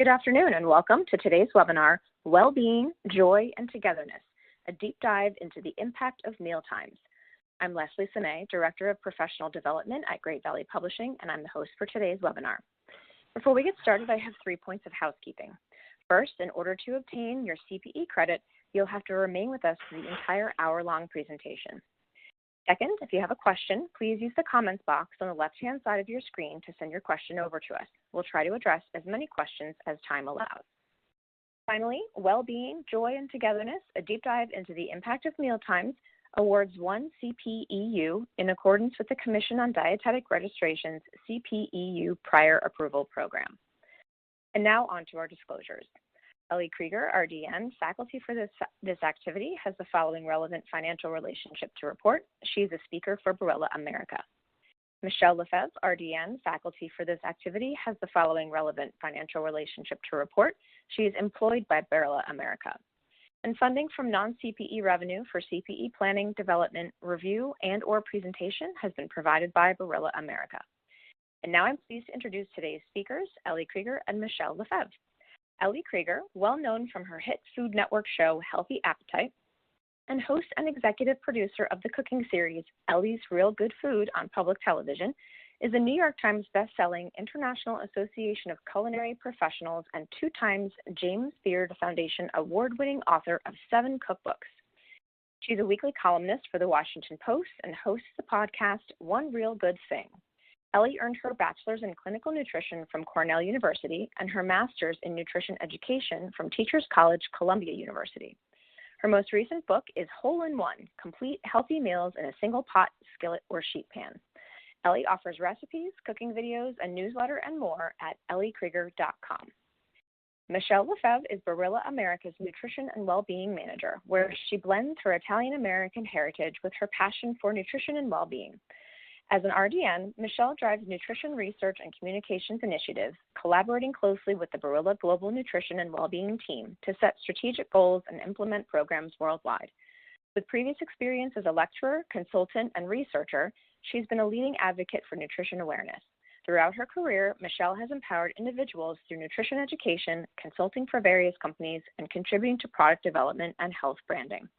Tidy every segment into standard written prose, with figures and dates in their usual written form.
Good afternoon and welcome to today's webinar, Wellbeing, Joy, and Togetherness, a deep dive into the impact of Mealtimes. I'm Leslie Sine, Director of Professional Development at Great Valley Publishing, and I'm the host for today's webinar. Before we get started, I have 3 points of housekeeping. First, in order to obtain your CPE credit, you'll have to remain with us for the entire hour-long presentation. Second, if you have a question, please use the comments box on the left-hand side of your screen to send your question over to us. We'll try to address as many questions as time allows. Finally, Wellbeing, Joy, and Togetherness, a deep dive into the impact of Mealtimes, awards 1 CPEU in accordance with the Commission on Dietetic Registration's CPEU Prior Approval Program. And now on to our disclosures. Ellie Krieger, RDN, faculty for this activity, has the following relevant financial relationship to report. She's a speaker for Barilla America. Michele Lefebvre, RDN, faculty for this activity, has the following relevant financial relationship to report. She is employed by Barilla America. And funding from non-CPE revenue for CPE planning, development, review, and/or presentation has been provided by Barilla America. And now I'm pleased to introduce today's speakers, Ellie Krieger and Michele Lefebvre. Ellie Krieger, well known from her hit Food Network show Healthy Appetite, and host and executive producer of the cooking series Ellie's Real Good Food on public television, is a New York Times best-selling International Association of Culinary Professionals and 2 times James Beard Foundation award-winning author of 7 cookbooks. She's a weekly columnist for the Washington Post and hosts the podcast One Real Good Thing. Ellie earned her bachelor's in clinical nutrition from Cornell University and her master's in nutrition education from Teachers College, Columbia University. Her most recent book is Hole in One, Complete Healthy Meals in a Single Pot, Skillet, or Sheet Pan. Ellie offers recipes, cooking videos, a newsletter, and more at elliekrieger.com. Michele Lefebvre is Barilla America's Nutrition and Wellbeing Manager, where she blends her Italian-American heritage with her passion for nutrition and well-being. As an RDN, Michele drives nutrition research and communications initiatives, collaborating closely with the Barilla Global Nutrition and Wellbeing team to set strategic goals and implement programs worldwide. With previous experience as a lecturer, consultant, and researcher, she's been a leading advocate for nutrition awareness. Throughout her career, Michele has empowered individuals through nutrition education, consulting for various companies, and contributing to product development and health branding.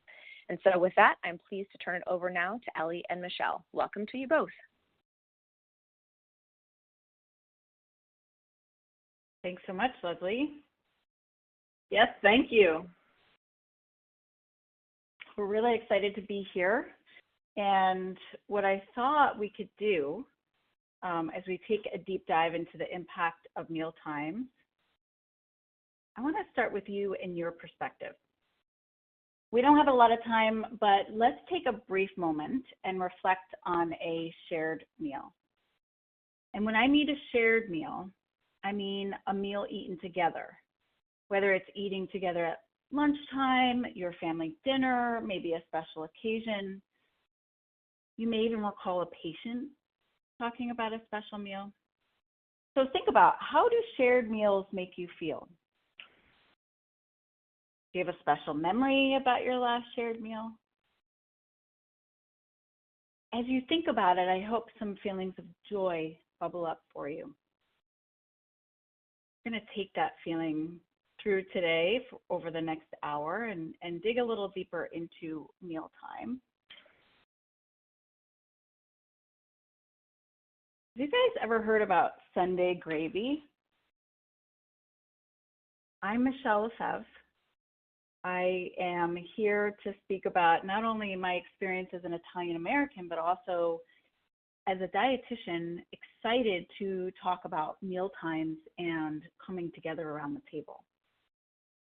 And so with that, I'm pleased to turn it over now to Ellie and Michele. Welcome to you both. Thanks so much, Leslie. Yes, thank you. We're really excited to be here. And what I thought we could do as we take a deep dive into the impact of Mealtimes, I want to start with you and your perspective. We don't have a lot of time, but let's take a brief moment and reflect on a shared meal. And when I mean a shared meal, I mean a meal eaten together, whether it's eating together at lunchtime, your family dinner, maybe a special occasion. You may even recall a patient talking about a special meal. So think about, how do shared meals make you feel? Do you have a special memory about your last shared meal? As you think about it, I hope some feelings of joy bubble up for you. I'm going to take that feeling through today over the next hour and dig a little deeper into mealtime. Have you guys ever heard about Sunday gravy? I'm Michele Lefebvre. I am here to speak about not only my experience as an Italian American, but also as a dietitian, excited to talk about mealtimes and coming together around the table.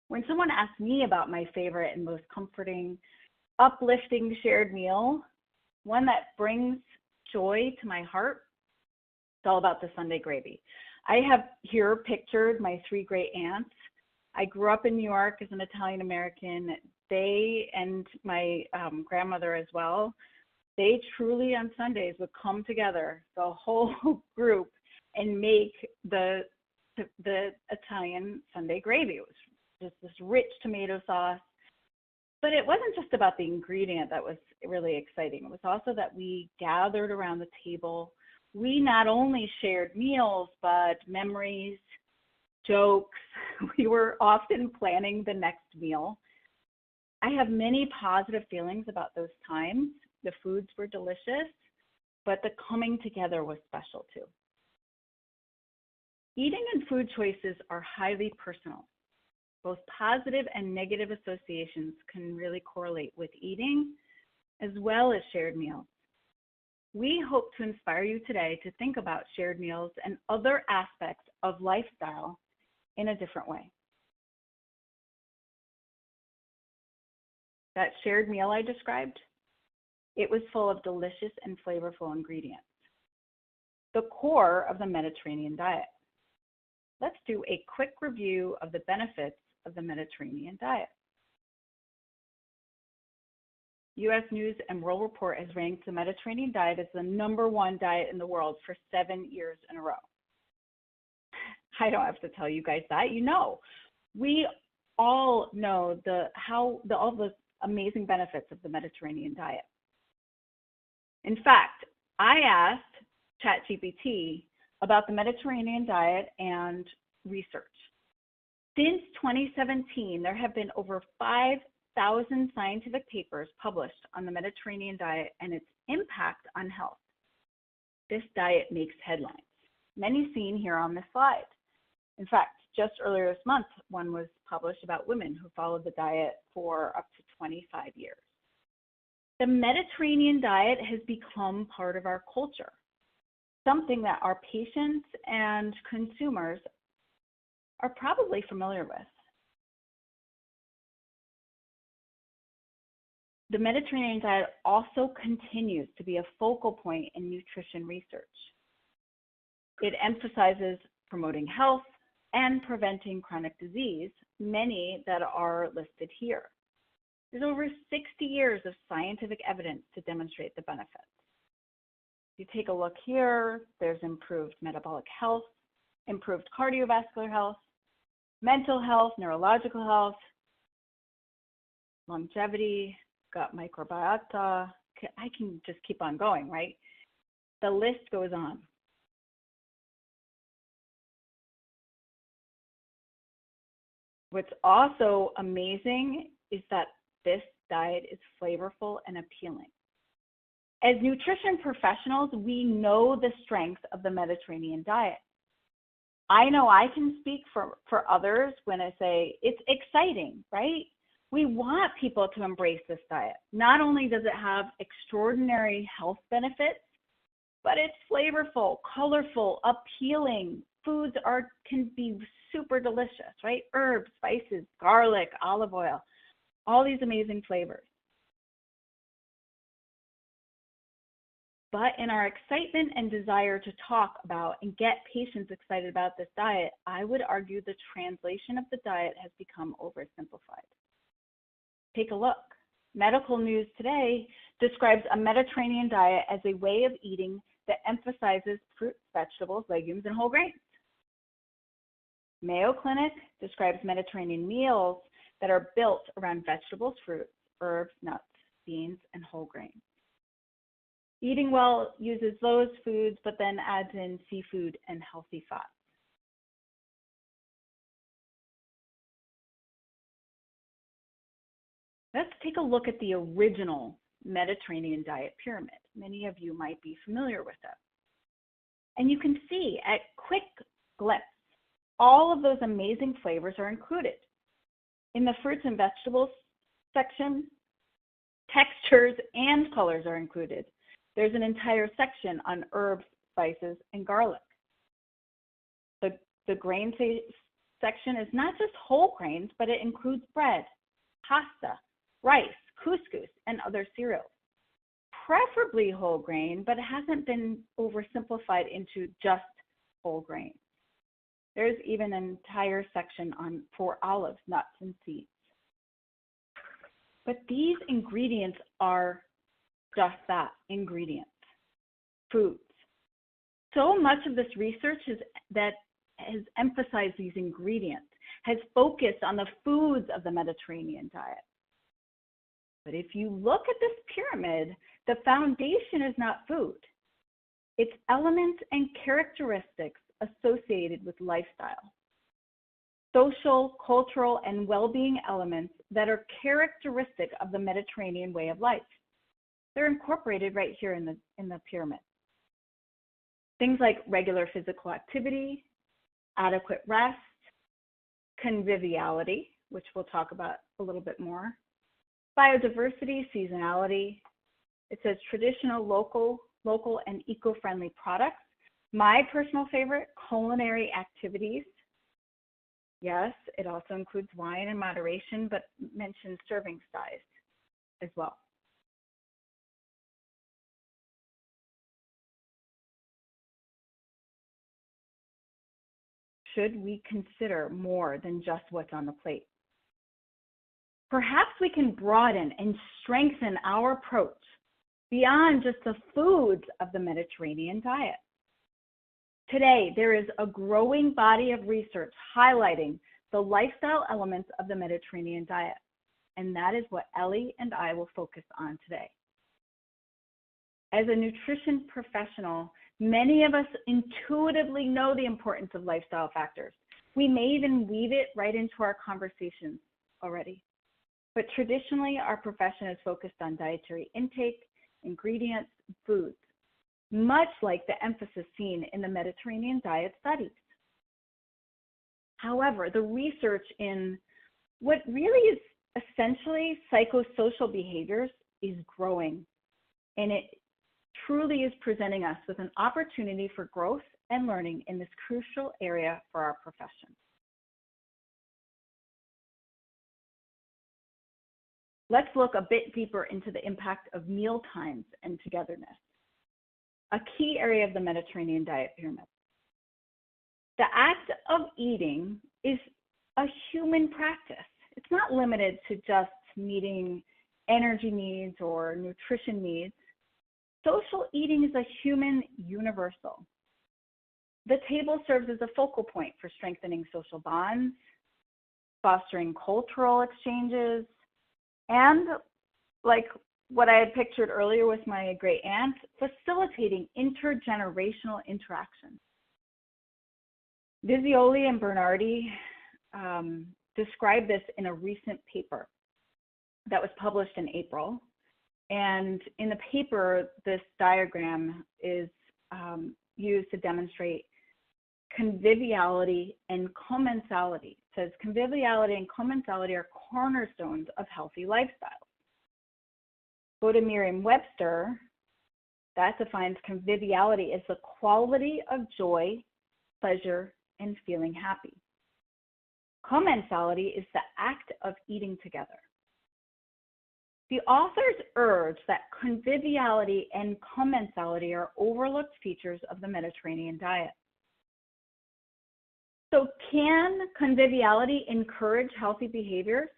When someone asks me about my favorite and most comforting, uplifting shared meal, one that brings joy to my heart, it's all about the Sunday gravy. I have here pictured my 3 great aunts. I grew up in New York as an Italian American. They and my grandmother as well, they truly on Sundays would come together, the whole group, and make the Italian Sunday gravy. It was just this rich tomato sauce. But it wasn't just about the ingredient that was really exciting. It was also that we gathered around the table. We not only shared meals, but memories, jokes. We were often planning the next meal. I have many positive feelings about those times. The foods were delicious, but the coming together was special too. Eating and food choices are highly personal. Both positive and negative associations can really correlate with eating as well as shared meals. We hope to inspire you today to think about shared meals and other aspects of lifestyle in a different way. That shared meal I described, it was full of delicious and flavorful ingredients, the core of the Mediterranean diet. Let's do a quick review of the benefits of the Mediterranean diet. U.S. News and World Report has ranked the Mediterranean diet as the #1 diet in the world for 7 years in a row. I don't have to tell you guys that, you know. We all know all the amazing benefits of the Mediterranean diet. In fact, I asked ChatGPT about the Mediterranean diet and research. Since 2017, there have been over 5,000 scientific papers published on the Mediterranean diet and its impact on health. This diet makes headlines, many seen here on this slide. In fact, just earlier this month, one was published about women who followed the diet for up to 25 years. The Mediterranean diet has become part of our culture, something that our patients and consumers are probably familiar with. The Mediterranean diet also continues to be a focal point in nutrition research. It emphasizes promoting health and preventing chronic disease, many that are listed here. There's over 60 years of scientific evidence to demonstrate the benefits. If you take a look here, there's improved metabolic health, improved cardiovascular health, mental health, neurological health, longevity, gut microbiota. I can just keep on going, right? The list goes on. What's also amazing is that this diet is flavorful and appealing. As nutrition professionals, we know the strengths of the Mediterranean diet. I know I can speak for others when I say it's exciting, right? We want people to embrace this diet. Not only does it have extraordinary health benefits, but it's flavorful, colorful, appealing. Foods can be super delicious, right? Herbs, spices, garlic, olive oil, all these amazing flavors. But in our excitement and desire to talk about and get patients excited about this diet, I would argue the translation of the diet has become oversimplified. Take a look. Medical News Today describes a Mediterranean diet as a way of eating that emphasizes fruits, vegetables, legumes, and whole grains. Mayo Clinic describes Mediterranean meals that are built around vegetables, fruits, herbs, nuts, beans, and whole grains. Eating Well uses those foods, but then adds in seafood and healthy fats. Let's take a look at the original Mediterranean diet pyramid. Many of you might be familiar with it. And you can see at quick glimpse, all of those amazing flavors are included. In the fruits and vegetables section, textures and colors are included. There's an entire section on herbs, spices, and garlic. The grain section is not just whole grains, but it includes bread, pasta, rice, couscous, and other cereals. Preferably whole grain, but it hasn't been oversimplified into just whole grains. There's even an entire section for olives, nuts, and seeds. But these ingredients are just that, ingredients, foods. So much of this research that has emphasized these ingredients, has focused on the foods of the Mediterranean diet. But if you look at this pyramid, the foundation is not food. It's elements and characteristics associated with lifestyle. social, cultural, and well-being elements that are characteristic of the Mediterranean way of life. They're incorporated right here in the pyramid. Things like regular physical activity, adequate rest, conviviality, which we'll talk about a little bit more, biodiversity, seasonality. It says traditional, local, and eco-friendly products. My personal favorite, culinary activities. Yes, it also includes wine in moderation, but mentions serving size as well. Should we consider more than just what's on the plate? Perhaps we can broaden and strengthen our approach beyond just the foods of the Mediterranean diet. Today, there is a growing body of research highlighting the lifestyle elements of the Mediterranean diet, and that is what Ellie and I will focus on today. As a nutrition professional, many of us intuitively know the importance of lifestyle factors. We may even weave it right into our conversations already. But traditionally, our profession is focused on dietary intake, ingredients, foods, much like the emphasis seen in the Mediterranean diet studies. However, the research in what really is essentially psychosocial behaviors is growing, and it truly is presenting us with an opportunity for growth and learning in this crucial area for our profession. Let's look a bit deeper into the impact of mealtimes and togetherness, a key area of the Mediterranean diet pyramid. The act of eating is a human practice. It's not limited to just meeting energy needs or nutrition needs. Social eating is a human universal. The table serves as a focal point for strengthening social bonds, fostering cultural exchanges, and like what I had pictured earlier with my great aunt, facilitating intergenerational interaction. Vizioli and Bernardi described this in a recent paper that was published in April. And in the paper, this diagram is used to demonstrate conviviality and commensality. It says conviviality and commensality are cornerstones of healthy lifestyles. Go to Merriam-Webster, that defines conviviality as the quality of joy, pleasure, and feeling happy. Commensality is the act of eating together. The authors urge that conviviality and commensality are overlooked features of the Mediterranean diet. So can conviviality encourage healthy behaviors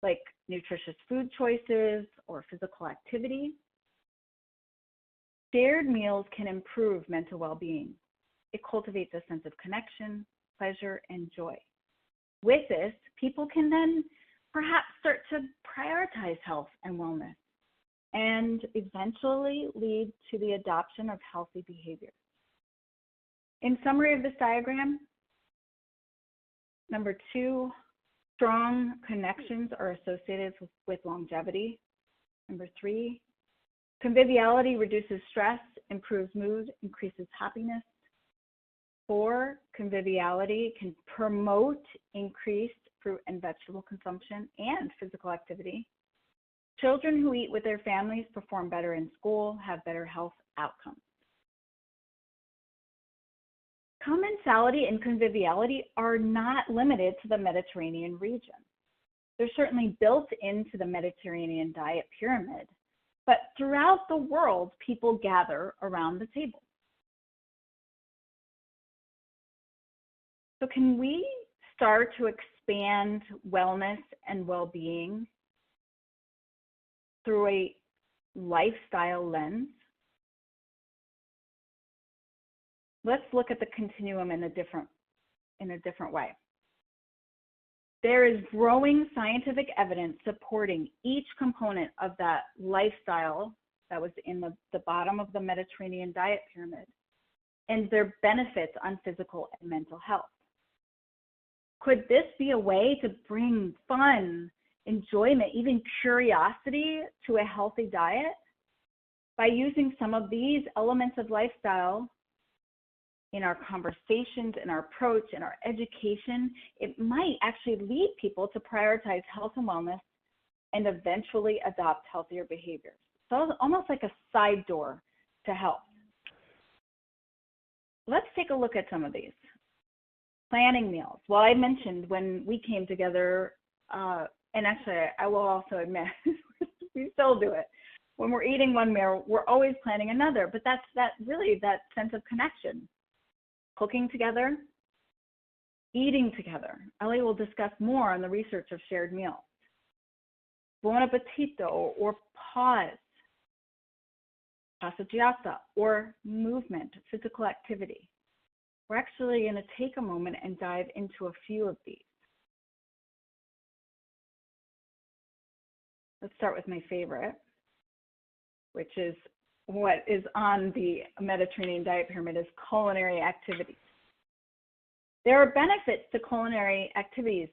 like nutritious food choices or physical activity? Shared meals can improve mental well-being. It cultivates a sense of connection, pleasure, and joy. With this, people can then perhaps start to prioritize health and wellness and eventually lead to the adoption of healthy behaviors. In summary of this diagram, number 2, strong connections are associated with longevity. Number 3, conviviality reduces stress, improves mood, increases happiness. 4, conviviality can promote increased fruit and vegetable consumption and physical activity. Children who eat with their families perform better in school, have better health outcomes. Commensality and conviviality are not limited to the Mediterranean region. They're certainly built into the Mediterranean diet pyramid, but throughout the world, people gather around the table. So can we start to expand wellness and well-being through a lifestyle lens? Let's look at the continuum in a different way. There is growing scientific evidence supporting each component of that lifestyle that was in the bottom of the Mediterranean diet pyramid and their benefits on physical and mental health. Could this be a way to bring fun, enjoyment, even curiosity to a healthy diet? By using some of these elements of lifestyle in our conversations, in our approach, in our education, it might actually lead people to prioritize health and wellness and eventually adopt healthier behaviors. So it's almost like a side door to health. Let's take a look at some of these. Planning meals. Well, I mentioned when we came together, and actually I will also admit, we still do it. When we're eating one meal, we're always planning another, but that's really that sense of connection. Cooking together, eating together. Ellie will discuss more on the research of shared meals. Buon appetito, or pause, passeggiata, or movement, physical activity. We're actually going to take a moment and dive into a few of these. Let's start with my favorite, which is what is on the Mediterranean diet pyramid, is culinary activities. There are benefits to culinary activities,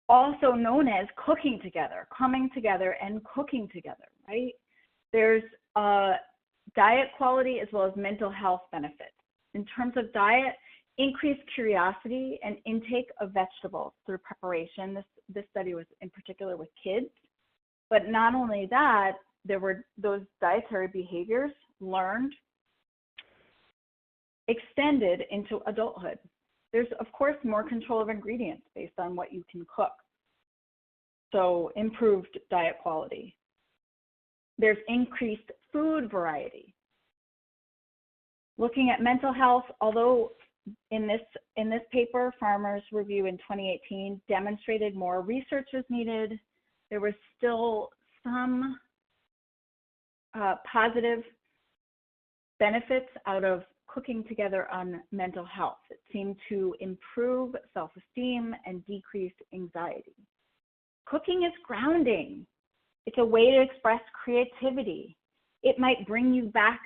also known as cooking together, coming together and cooking together, right? There's diet quality as well as mental health benefits. In terms of diet, increased curiosity and intake of vegetables through preparation. This study was in particular with kids. But not only that, there were those dietary behaviors learned, extended into adulthood. There's, of course, more control of ingredients based on what you can cook. So improved diet quality. There's increased food variety. Looking at mental health, although in this paper, Farmer's Review in 2018 demonstrated more research was needed, there was still some positive benefits out of cooking together on mental health. It seemed to improve self-esteem and decrease anxiety. Cooking is grounding. It's a way to express creativity. It might bring you back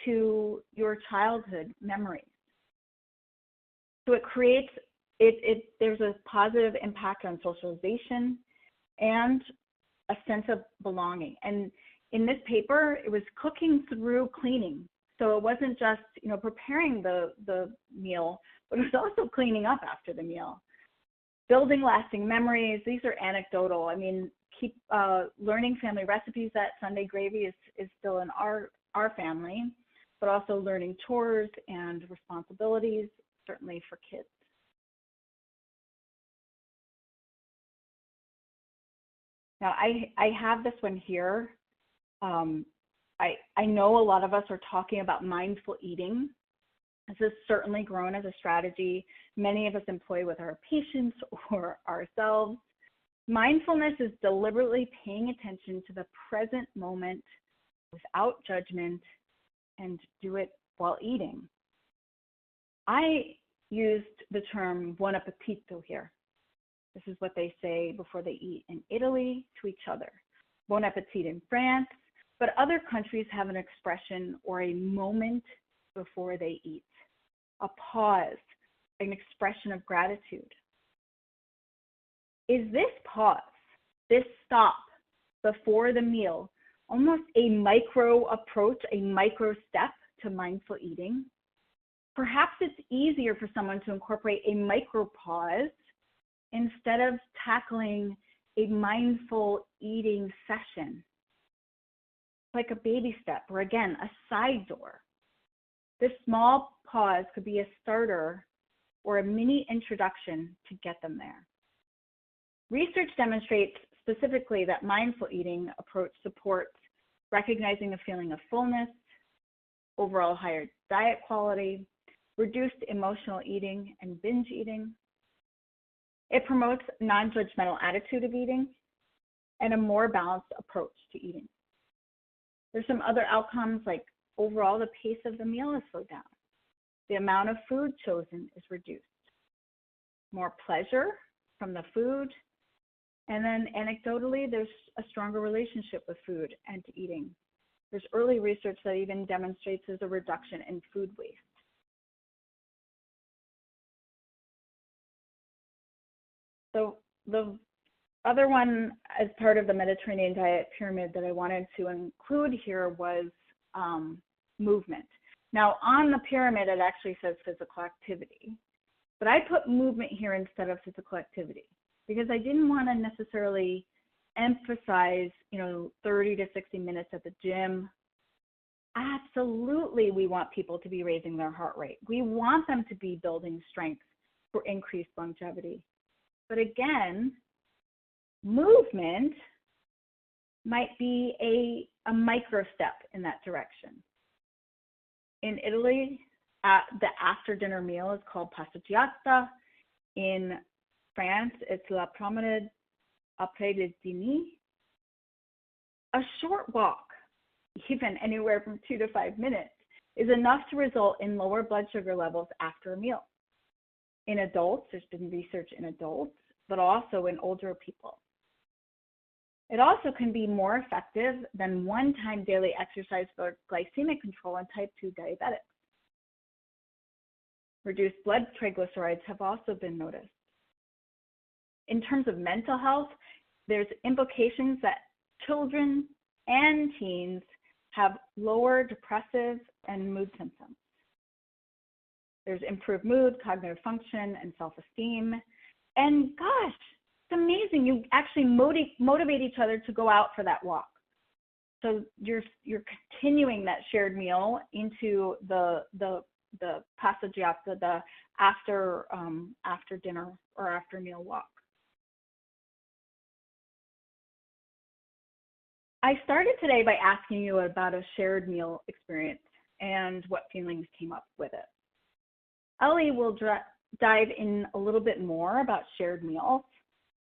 to your childhood memories. So it creates, there's a positive impact on socialization and a sense of belonging. And in this paper, it was cooking through cleaning. So it wasn't just, preparing the meal, but it was also cleaning up after the meal. Building lasting memories. These are anecdotal. I mean, keep learning family recipes. That Sunday gravy is still in our family, but also learning chores and responsibilities, certainly for kids. Now, I have this one here. I know a lot of us are talking about mindful eating. This has certainly grown as a strategy many of us employ with our patients or ourselves. Mindfulness is deliberately paying attention to the present moment without judgment, and do it while eating. I used the term buon appetito here. This is what they say before they eat in Italy to each other. Bon appetit in France, but other countries have an expression or a moment before they eat. A pause, an expression of gratitude. Is this pause, this stop before the meal, almost a micro approach, a micro step to mindful eating? Perhaps it's easier for someone to incorporate a micro pause instead of tackling a mindful eating session, like a baby step, or again, a side door. This small pause could be a starter or a mini introduction to get them there. Research demonstrates specifically that mindful eating approach supports recognizing a feeling of fullness, overall higher diet quality, reduced emotional eating and binge eating. It promotes non-judgmental attitude of eating and a more balanced approach to eating. There's some other outcomes, like overall the pace of the meal is slowed down. The amount of food chosen is reduced. More pleasure from the food. And then anecdotally, there's a stronger relationship with food and to eating. There's early research that even demonstrates there's a reduction in food waste. So the other one as part of the Mediterranean diet pyramid that I wanted to include here was movement. Now on the pyramid, it actually says physical activity, but I put movement here instead of physical activity because I didn't want to necessarily emphasize, 30 to 60 minutes at the gym. Absolutely, we want people to be raising their heart rate. We want them to be building strength for increased longevity. But again, movement might be a micro step in that direction. In Italy, the after dinner meal is called passeggiata. In France, it's la promenade après le dîner. A short walk, even anywhere from 2 to 5 minutes, is enough to result in lower blood sugar levels after a meal. In adults, there's been research in adults, but also in older people. It also can be more effective than one-time daily exercise for glycemic control in type 2 diabetics. Reduced blood triglycerides have also been noticed. In terms of mental health, there's implications that children and teens have lower depressive and mood symptoms. There's improved mood, cognitive function, and self-esteem. And gosh, it's amazing. You actually motivate each other to go out for that walk. So you're continuing that shared meal into the passeggiata, the after dinner or after meal walk. I started today by asking you about a shared meal experience and what feelings came up with it. Ellie will dive in a little bit more about shared meals,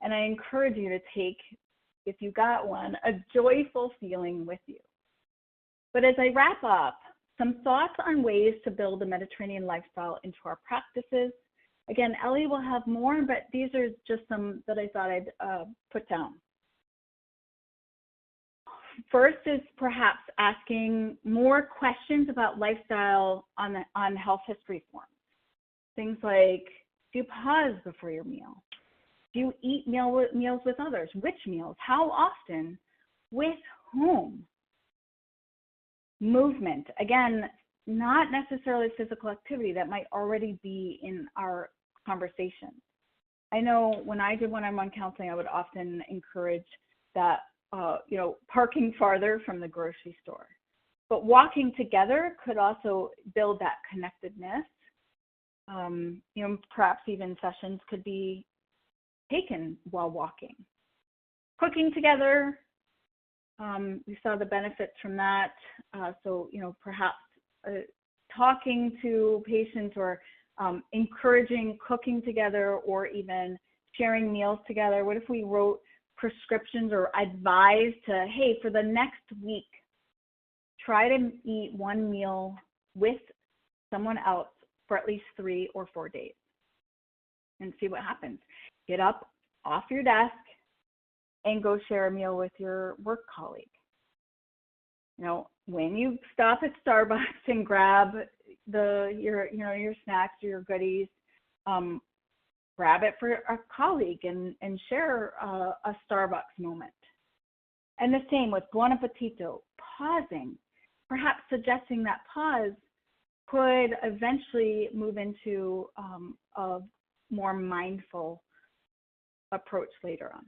and I encourage you to take, if you got one, a joyful feeling with you. But as I wrap up, some thoughts on ways to build a Mediterranean lifestyle into our practices. Again, Ellie will have more, but these are just some that I thought I'd put down. First is perhaps asking more questions about lifestyle on health history forms. Things like, do you pause before your meal? Do you eat meals with others? Which meals? How often? With whom? Movement. Again, not necessarily physical activity. That might already be in our conversations. I know when I did one-on-one counseling, I would often encourage that parking farther from the grocery store. But walking together could also build that connectedness. Perhaps even sessions could be taken while walking. Cooking together, we saw the benefits from that. Perhaps talking to patients or encouraging cooking together or even sharing meals together. What if we wrote prescriptions or advised to, hey, for the next week, try to eat one meal with someone else for at least 3 or 4 days and see what happens. Get up off your desk and go share a meal with your work colleague. When you stop at Starbucks and grab your snacks or your goodies, grab it for a colleague and share a Starbucks moment. And the same with buon appetito, pausing, perhaps suggesting that pause could eventually move into a more mindful approach later on.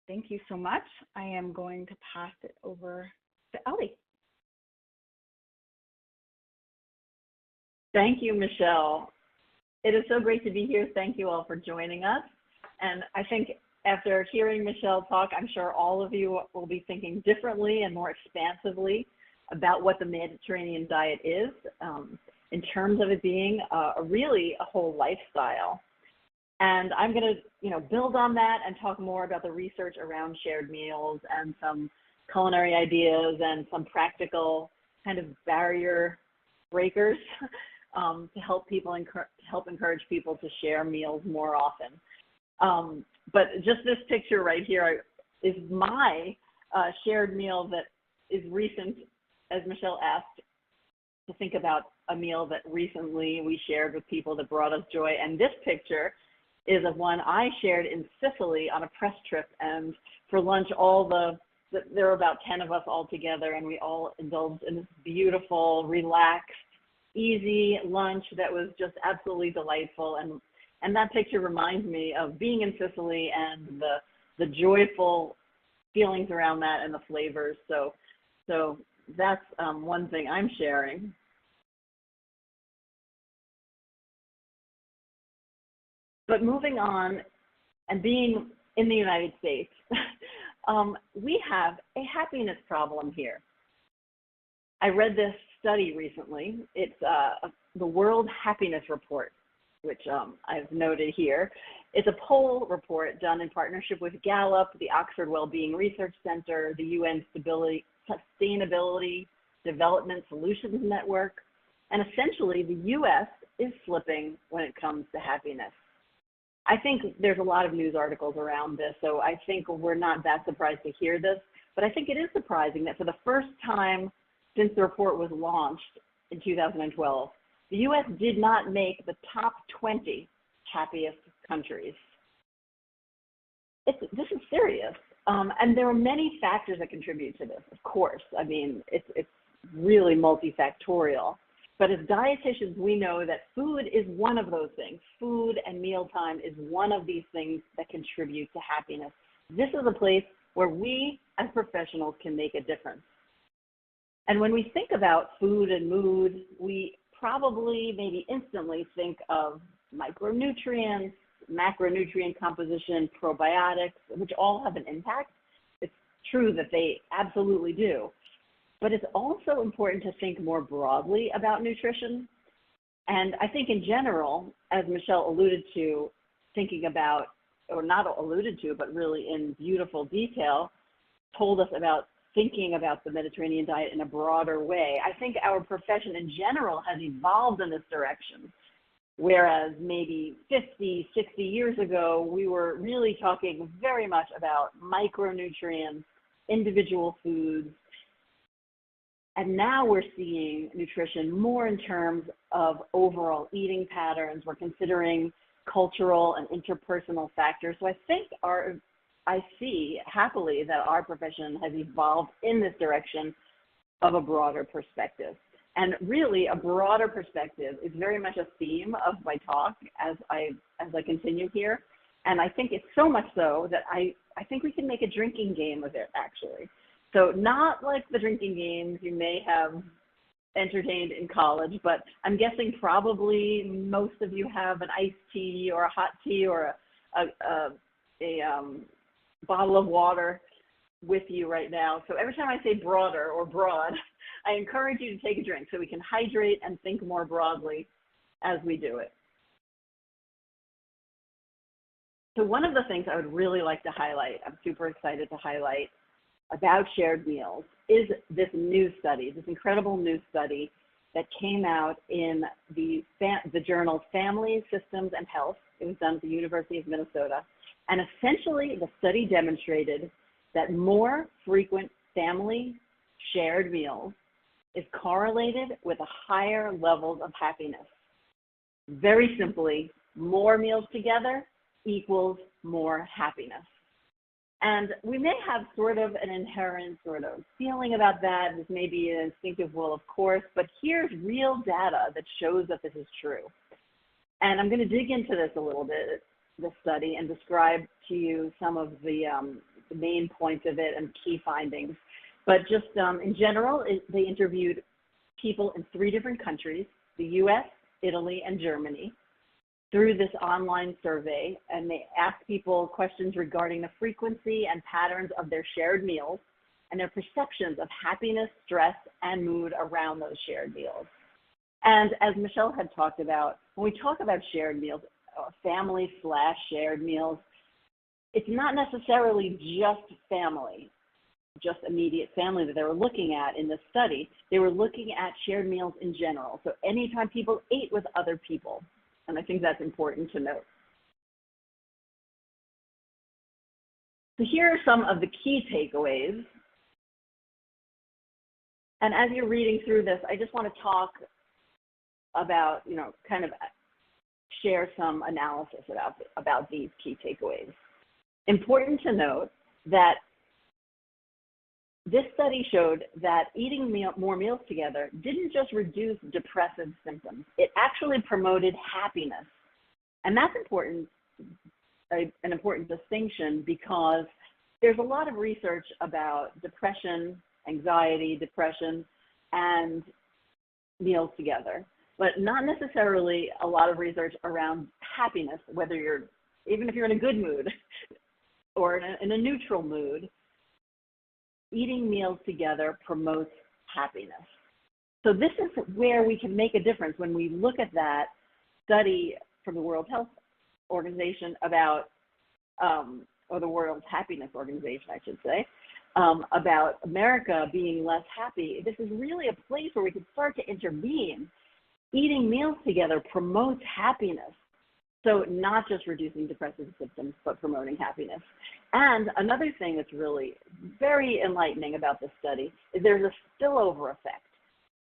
Thank you so much. I am going to pass it over to Ellie. Thank you, Michele. It is so great to be here. Thank you all for joining us. And I think after hearing Michele talk, I'm sure all of you will be thinking differently and more expansively about what the Mediterranean diet is in terms of it being really a whole lifestyle. And I'm going to build on that and talk more about the research around shared meals and some culinary ideas and some practical kind of barrier breakers to help encourage people to share meals more often. But just this picture right here is my shared meal that is recent, as Michele asked, to think about a meal that recently we shared with people that brought us joy. And this picture is of one I shared in Sicily on a press trip, and for lunch, there were about 10 of us all together, and we all indulged in this beautiful, relaxed, easy lunch that was just absolutely delightful. And that picture reminds me of being in Sicily and the joyful feelings around that and the flavors. So that's one thing I'm sharing. But moving on, and being in the United States, we have a happiness problem here. I read this study recently. It's the World Happiness Report, which I've noted here. It's a poll report done in partnership with Gallup, the Oxford Wellbeing Research Center, the UN Sustainability Development Solutions Network, and essentially the US is slipping when it comes to happiness. I think there's a lot of news articles around this, so I think we're not that surprised to hear this, but I think it is surprising that for the first time since the report was launched in 2012, the US did not make the top 20 happiest countries. This is serious, and there are many factors that contribute to this, of course. I mean, it's really multifactorial. But as dietitians, we know that food is one of those things. Food and mealtime is one of these things that contribute to happiness. This is a place where we as professionals can make a difference. And when we think about food and mood, we probably maybe instantly think of micronutrients, macronutrient composition, probiotics, which all have an impact. It's true that they absolutely do. But it's also important to think more broadly about nutrition. And I think in general, as Michele alluded to, thinking about, or not alluded to, but really in beautiful detail, told us about thinking about the Mediterranean diet in a broader way. I think our profession in general has evolved in this direction. Whereas maybe 50, 60 years ago, we were really talking very much about micronutrients, individual foods. And now we're seeing nutrition more in terms of overall eating patterns. We're considering cultural and interpersonal factors. So I think I see happily that our profession has evolved in this direction of a broader perspective. And really, a broader perspective is very much a theme of my talk as I continue here. And I think it's so much so that I think we can make a drinking game of it, actually. So not like the drinking games you may have entertained in college, but I'm guessing probably most of you have an iced tea or a hot tea or a bottle of water with you right now. So every time I say broader or broad, I encourage you to take a drink so we can hydrate and think more broadly as we do it. So one of the things I would really like to highlight, I'm super excited to highlight about shared meals, is this new study, this incredible new study that came out in the journal Family, Systems, and Health. It was done at the University of Minnesota. And essentially, the study demonstrated that more frequent family shared meals is correlated with a higher levels of happiness. Very simply, more meals together equals more happiness. And we may have sort of an inherent sort of feeling about that. This may be an instinctive will, of course, but here's real data that shows that this is true. And I'm going to dig into this a little bit, the study, and describe to you some of the main points of it and key findings. But just in general, they interviewed people in 3 different countries, the US, Italy, and Germany, through this online survey, and they asked people questions regarding the frequency and patterns of their shared meals and their perceptions of happiness, stress, and mood around those shared meals. And as Michele had talked about, when we talk about shared meals, family/shared meals, it's not necessarily just family, just immediate family that they were looking at in this study. They were looking at shared meals in general. So anytime people ate with other people. And I think that's important to note. So here are some of the key takeaways. And as you're reading through this, I just want to talk about, kind of share some analysis about these key takeaways. Important to note that this study showed that eating more meals together didn't just reduce depressive symptoms, it actually promoted happiness. And that's important, an important distinction, because there's a lot of research about depression, anxiety, depression, and meals together, but not necessarily a lot of research around happiness, even if you're in a good mood or in a neutral mood. Eating meals together promotes happiness. So this is where we can make a difference when we look at that study from the World Health Organization about, or the World Happiness Organization, I should say, about America being less happy. This is really a place where we can start to intervene. Eating meals together promotes happiness. So not just reducing depressive symptoms, but promoting happiness. And another thing that's really very enlightening about this study is there's a spillover effect.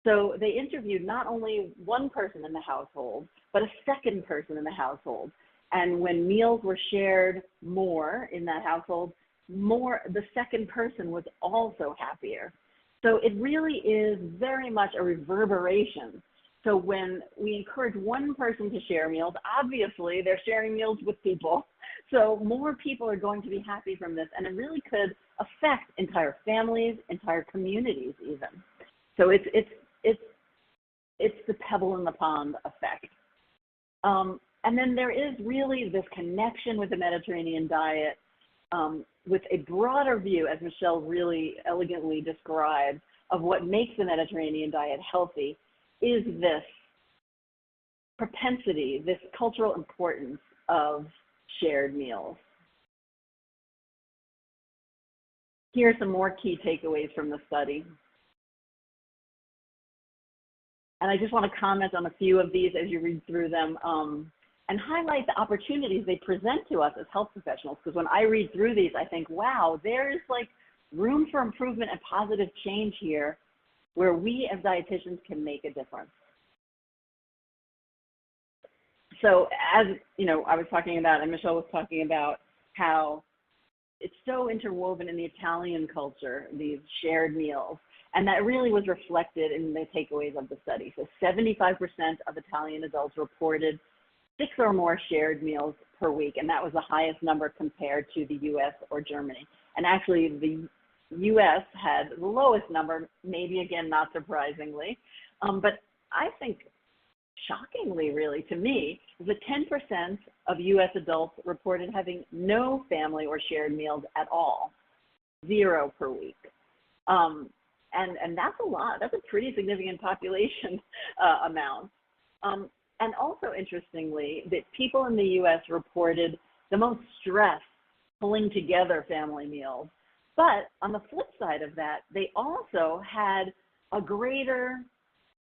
So they interviewed not only one person in the household, but a second person in the household. And when meals were shared more in that household, the second person was also happier. So it really is very much a reverberation. So when we encourage one person to share meals, obviously they're sharing meals with people. So more people are going to be happy from this, and it really could affect entire families, entire communities even. So it's the pebble in the pond effect. And then there is really this connection with the Mediterranean diet with a broader view, as Michele really elegantly described, of what makes the Mediterranean diet healthy is this propensity, this cultural importance of shared meals. Here are some more key takeaways from the study. And I just want to comment on a few of these as you read through them and highlight the opportunities they present to us as health professionals. Because when I read through these, I think, wow, there's like room for improvement and positive change here where we as dietitians can make a difference. So as you know, I was talking about, and Michele was talking about how it's so interwoven in the Italian culture, these shared meals, and that really was reflected in the takeaways of the study. So 75% of Italian adults reported 6 or more shared meals per week, and that was the highest number compared to the US or Germany. And actually the US had the lowest number, maybe again, not surprisingly, but I think shockingly really to me, is that 10% of US adults reported having no family or shared meals at all, 0 per week. And that's a lot, that's a pretty significant population amount. And also interestingly, that people in the US reported the most stress pulling together family meals. But on the flip side of that, they also had a greater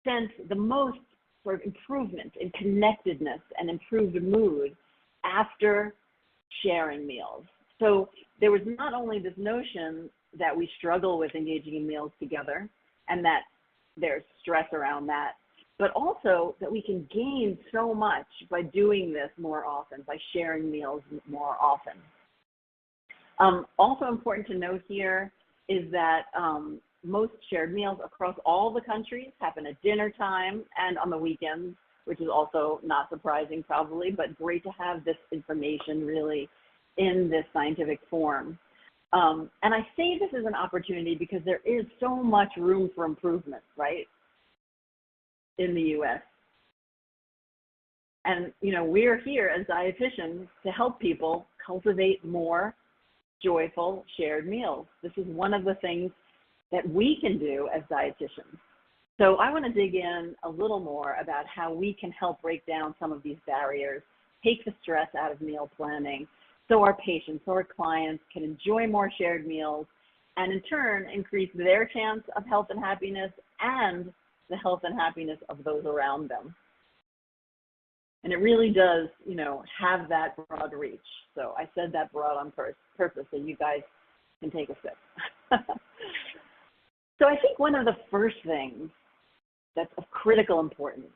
sense, the most sort of improvement in connectedness and improved mood after sharing meals. So there was not only this notion that we struggle with engaging in meals together and that there's stress around that, but also that we can gain so much by doing this more often, by sharing meals more often. Also important to note here is that most shared meals across all the countries happen at dinner time and on the weekends, which is also not surprising probably, but great to have this information really in this scientific form. And I say this is an opportunity because there is so much room for improvement, right, in the US. And, you know, we're here as dietitians to help people cultivate more joyful shared meals. This is one of the things that we can do as dietitians. So I want to dig in a little more about how we can help break down some of these barriers, take the stress out of meal planning, so our patients, so our clients can enjoy more shared meals and in turn increase their chance of health and happiness and the health and happiness of those around them. And it really does, you know, have that broad reach. So I said that broad on purpose so you guys can take a sip. So I think one of the first things that's of critical importance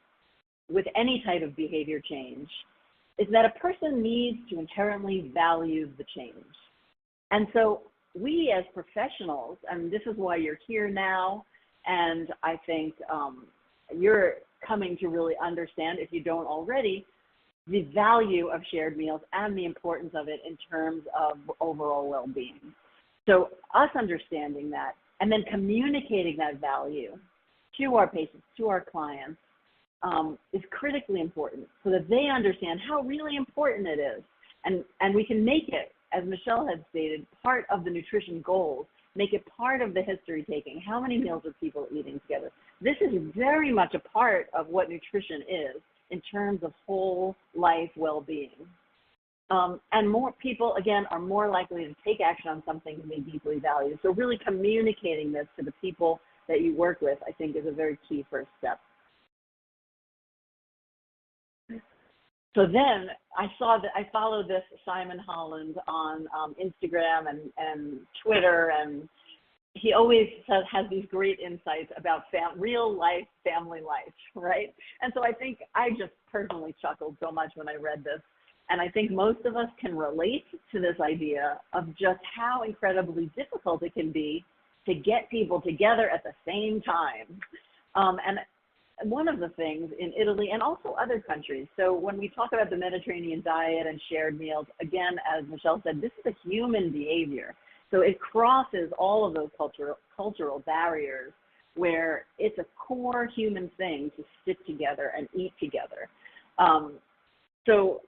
with any type of behavior change is that a person needs to inherently value the change. And so we as professionals, and this is why you're here now, and I think you're coming to really understand, if you don't already, the value of shared meals and the importance of it in terms of overall well-being. So us understanding that and then communicating that value to our patients, to our clients, is critically important so that they understand how really important it is. And we can make it, as Michele had stated, part of the nutrition goals, make it part of the history taking. How many meals are people eating together? This is very much a part of what nutrition is in terms of whole life well-being. And more people, again, are more likely to take action on something they deeply value. So really communicating this to the people that you work with, I think, is a very key first step. So then I saw that I follow this Simon Holland on Instagram and Twitter, and he always has these great insights about real life, family life, right? And so I think I just personally chuckled so much when I read this. And I think most of us can relate to this idea of just how incredibly difficult it can be to get people together at the same time. And one of the things in Italy and also other countries, so when we talk about the Mediterranean diet and shared meals, again, as Michele said, this is a human behavior. So it crosses all of those cultural barriers where it's a core human thing to sit together and eat together. So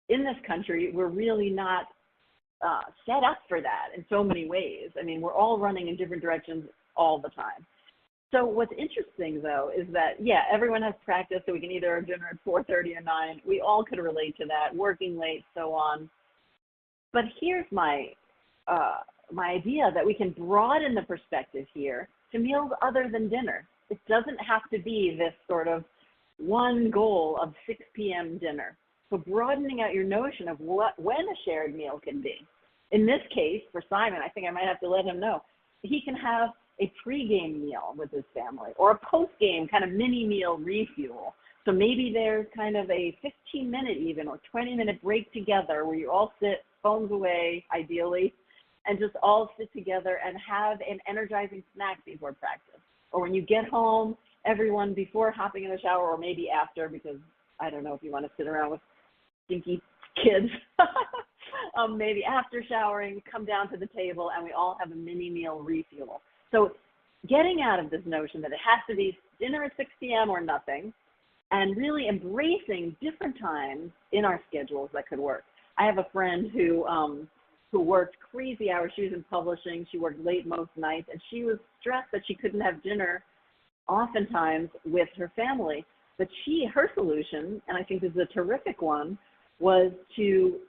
in this country, we're really not set up for that in so many ways. I mean, we're all running in different directions all the time. So what's interesting, though, is that, yeah, everyone has practice, so we can either have dinner at 4:30 or 9. We all could relate to that, working late, so on. But here's my idea that we can broaden the perspective here to meals other than dinner. It doesn't have to be this sort of one goal of 6 p.m. dinner. So broadening out your notion of when a shared meal can be. In this case, for Simon, I think I might have to let him know, he can have a pre-game meal with his family or a post-game kind of mini meal refuel. So maybe there's kind of a 15-minute even or 20-minute break together where you all sit, phones away, ideally, and just all sit together and have an energizing snack before practice. Or when you get home, everyone before hopping in the shower or maybe after, because I don't know if you want to sit around with stinky kids, maybe after showering, come down to the table and we all have a mini meal refuel. So getting out of this notion that it has to be dinner at 6 p.m. or nothing, and really embracing different times in our schedules that could work. I have a friend who worked crazy hours. She was in publishing. She worked late most nights, and she was stressed that she couldn't have dinner oftentimes with her family. But her solution, and I think this is a terrific one, was to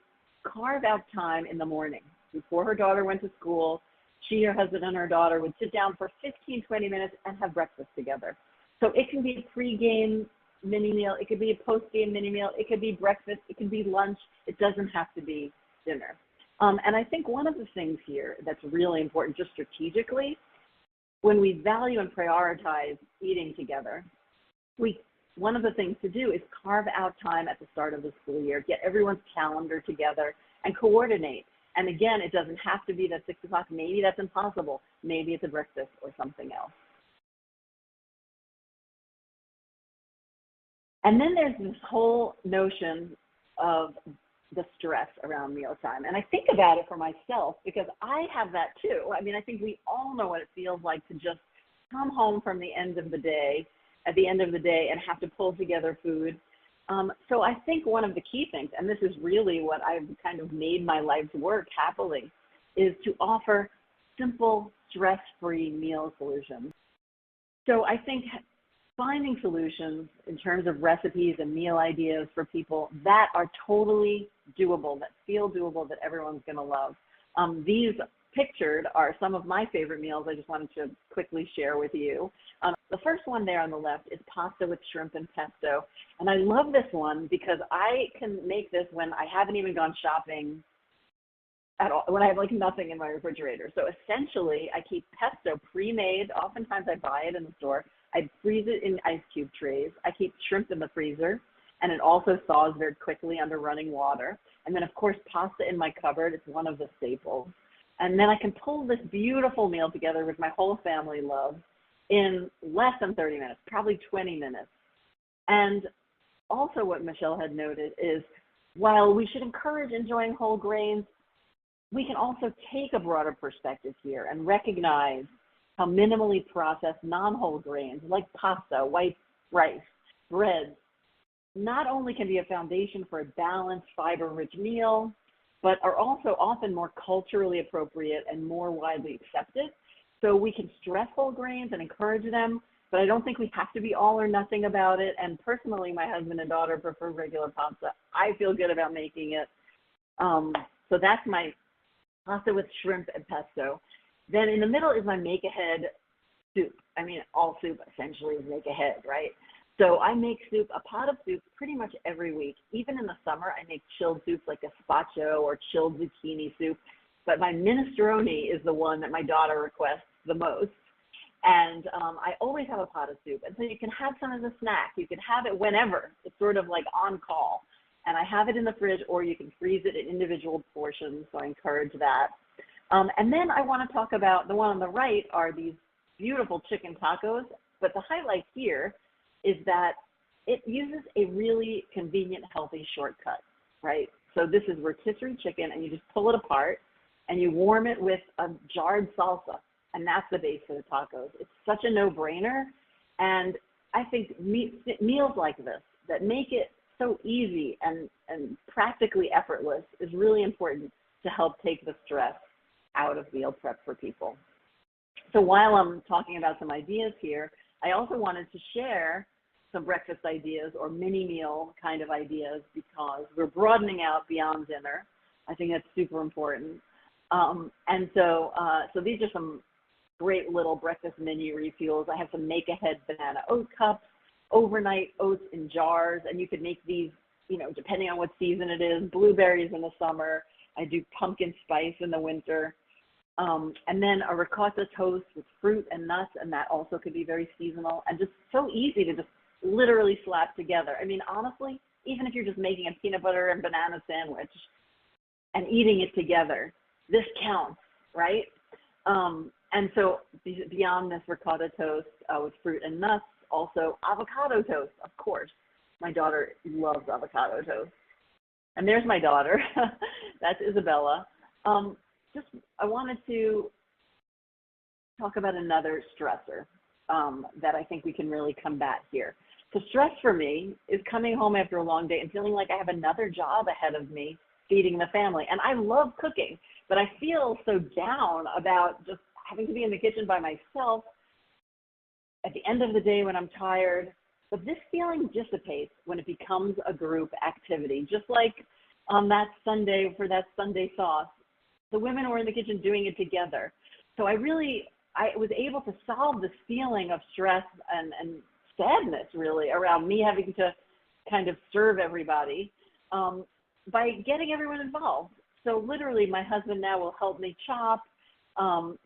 carve out time in the morning. Before her daughter went to school, she, her husband, and her daughter would sit down for 15, 20 minutes and have breakfast together. So it can be a pre-game mini meal. It could be a post-game mini meal. It could be breakfast. It could be lunch. It doesn't have to be dinner. And I think one of the things here that's really important just strategically, when we value and prioritize eating together, one of the things to do is carve out time at the start of the school year, get everyone's calendar together and coordinate. And again, it doesn't have to be that 6 o'clock. Maybe that's impossible. Maybe it's a breakfast or something else. And then there's this whole notion of the stress around mealtime. And I think about it for myself because I have that too. I mean, I think we all know what it feels like to just come home from the end of the day, at the end of the day, and have to pull together food. So I think one of the key things, and this is really what I've kind of made my life's work happily, is to offer simple, stress-free meal solutions. So I think finding solutions in terms of recipes and meal ideas for people that are totally doable, that feel doable, that everyone's going to love. These pictured are some of my favorite meals I just wanted to quickly share with you. The first one there on the left is pasta with shrimp and pesto. And I love this one because I can make this when I haven't even gone shopping at all, when I have like nothing in my refrigerator. So essentially I keep pesto pre-made. Oftentimes I buy it in the store. I freeze it in ice cube trays. I keep shrimp in the freezer, and it also thaws very quickly under running water. And then, of course, pasta in my cupboard. It's one of the staples. And then I can pull this beautiful meal together, which my whole family loves, in less than 30 minutes, probably 20 minutes. And also what Michele had noted is, while we should encourage enjoying whole grains, we can also take a broader perspective here and recognize how minimally processed non-whole grains like pasta, white rice, bread, not only can be a foundation for a balanced, fiber-rich meal, but are also often more culturally appropriate and more widely accepted. So we can stress whole grains and encourage them, but I don't think we have to be all or nothing about it. And personally, my husband and daughter prefer regular pasta. I feel good about making it. So that's my pasta with shrimp and pesto. Then in the middle is my make-ahead soup. I mean, all soup essentially is make-ahead, right? So I make soup, a pot of soup, pretty much every week. Even in the summer, I make chilled soups like gazpacho or chilled zucchini soup. But my minestrone is the one that my daughter requests the most. And I always have a pot of soup. And so you can have some as a snack. You can have it whenever. It's sort of like on call. And I have it in the fridge, or you can freeze it in individual portions. So I encourage that. And then I want to talk about the one on the right are these beautiful chicken tacos. But the highlight here is that it uses a really convenient, healthy shortcut, right? So this is rotisserie chicken, and you just pull it apart, and you warm it with a jarred salsa, and that's the base for the tacos. It's such a no-brainer, and I think meals like this that make it so easy and practically effortless is really important to help take the stress out of meal prep for people. So while I'm talking about some ideas here, I also wanted to share some breakfast ideas or mini meal kind of ideas because we're broadening out beyond dinner. I think that's super important. And so these are some great little breakfast menu refuels. I have some make-ahead banana oat cups, overnight oats in jars, and you could make these, depending on what season it is, blueberries in the summer. I do pumpkin spice in the winter. And then a ricotta toast with fruit and nuts, and that also could be very seasonal and just so easy to just literally slap together. I mean, honestly, even if you're just making a peanut butter and banana sandwich and eating it together, this counts, right? And so beyond this ricotta toast with fruit and nuts, also avocado toast, of course. My daughter loves avocado toast. And there's my daughter. That's Isabella. I wanted to talk about another stressor that I think we can really combat here. So stress for me is coming home after a long day and feeling like I have another job ahead of me feeding the family. And I love cooking, but I feel so down about just having to be in the kitchen by myself at the end of the day when I'm tired. But this feeling dissipates when it becomes a group activity, just like on that Sunday for that Sunday sauce. The women were in the kitchen doing it together. So I was able to solve this feeling of stress and sadness really around me having to kind of serve everybody by getting everyone involved. So literally my husband now will help me chop,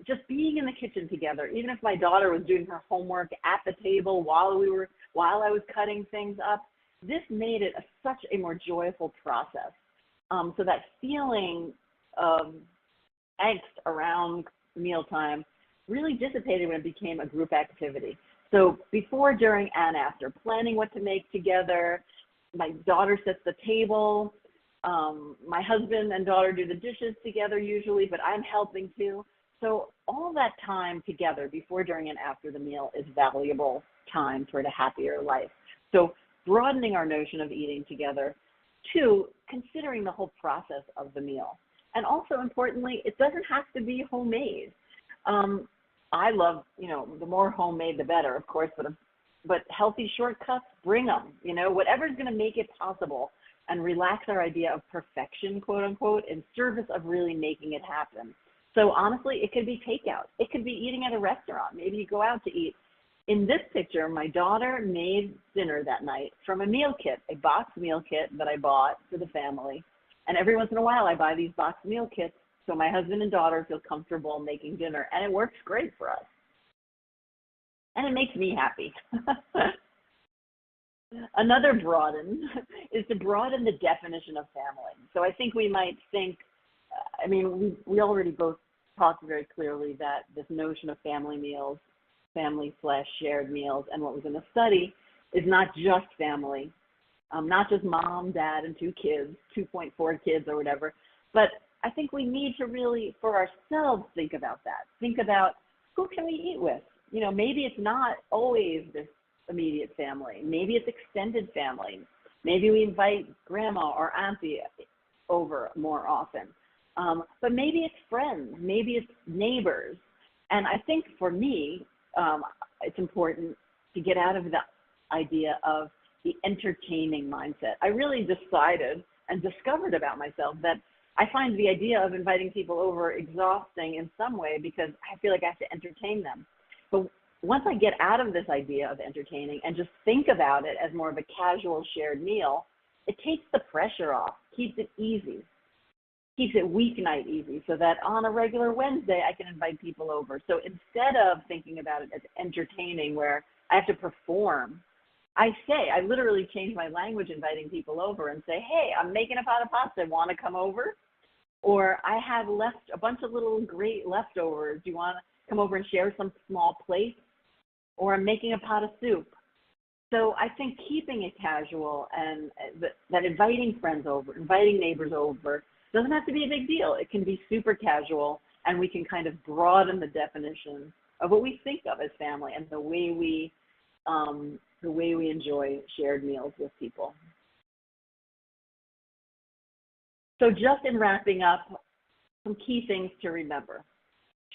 just being in the kitchen together, even if my daughter was doing her homework at the table while I was cutting things up, this made it such a more joyful process. So that feeling of angst around mealtime really dissipated when it became a group activity. So before, during, and after, planning what to make together. My daughter sets the table. My husband and daughter do the dishes together usually, but I'm helping too. So all that time together before, during, and after the meal is valuable time toward a happier life. So broadening our notion of eating together. 2, considering the whole process of the meal. And also importantly, it doesn't have to be homemade. I love, the more homemade, the better, of course, but healthy shortcuts, bring them, whatever's going to make it possible and relax our idea of perfection, quote unquote, in service of really making it happen. So honestly, it could be takeout. It could be eating at a restaurant. Maybe you go out to eat. In this picture, my daughter made dinner that night from a meal kit, a box meal kit that I bought for the family. And every once in a while, I buy these box meal kits so my husband and daughter feel comfortable making dinner, and it works great for us. and it makes me happy. Another broaden is to broaden the definition of family. So I think we might think, I mean, we already both talked very clearly that this notion of family meals, family/shared meals, and what we're going to study is not just family, not just mom, dad, and 2 kids, 2.4 kids or whatever, but I think we need to really, for ourselves, think about that. Think about who can we eat with? You know, maybe it's not always this immediate family. Maybe it's extended family. Maybe we invite grandma or auntie over more often. But maybe it's friends. Maybe it's neighbors. And I think for me, it's important to get out of the idea of the entertaining mindset. I really decided and discovered about myself that I find the idea of inviting people over exhausting in some way because I feel like I have to entertain them. But once I get out of this idea of entertaining and just think about it as more of a casual shared meal, it takes the pressure off, keeps it easy, keeps it weeknight easy, so that on a regular Wednesday I can invite people over. So instead of thinking about it as entertaining where I have to perform, I literally change my language inviting people over and say, hey, I'm making a pot of pasta, want to come over? Or I have left a bunch of little great leftovers, do you want to come over and share some small plate? Or I'm making a pot of soup. So I think keeping it casual and that inviting friends over, inviting neighbors over, doesn't have to be a big deal. It can be super casual, and we can kind of broaden the definition of what we think of as family and the way we enjoy shared meals with people. So just in wrapping up, some key things to remember.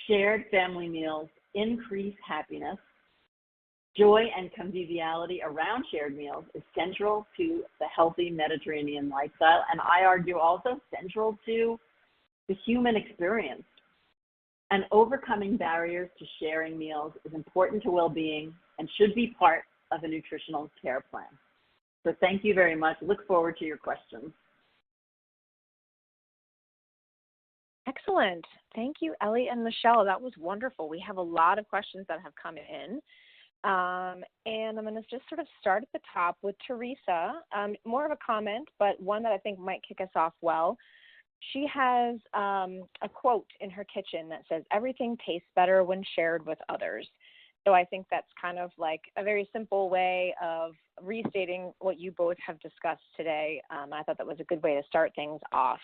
Shared family meals increase happiness. Joy and conviviality around shared meals is central to the healthy Mediterranean lifestyle, and I argue also central to the human experience. And overcoming barriers to sharing meals is important to well-being and should be part of a nutritional care plan. So thank you very much. Look forward to your questions. Excellent. Thank you, Ellie and Michele. That was wonderful. We have a lot of questions that have come in. And I'm going to just sort of start at the top with Teresa, more of a comment, but one that I think might kick us off well. She has a quote in her kitchen that says, everything tastes better when shared with others. So I think that's kind of like a very simple way of restating what you both have discussed today. I thought that was a good way to start things off.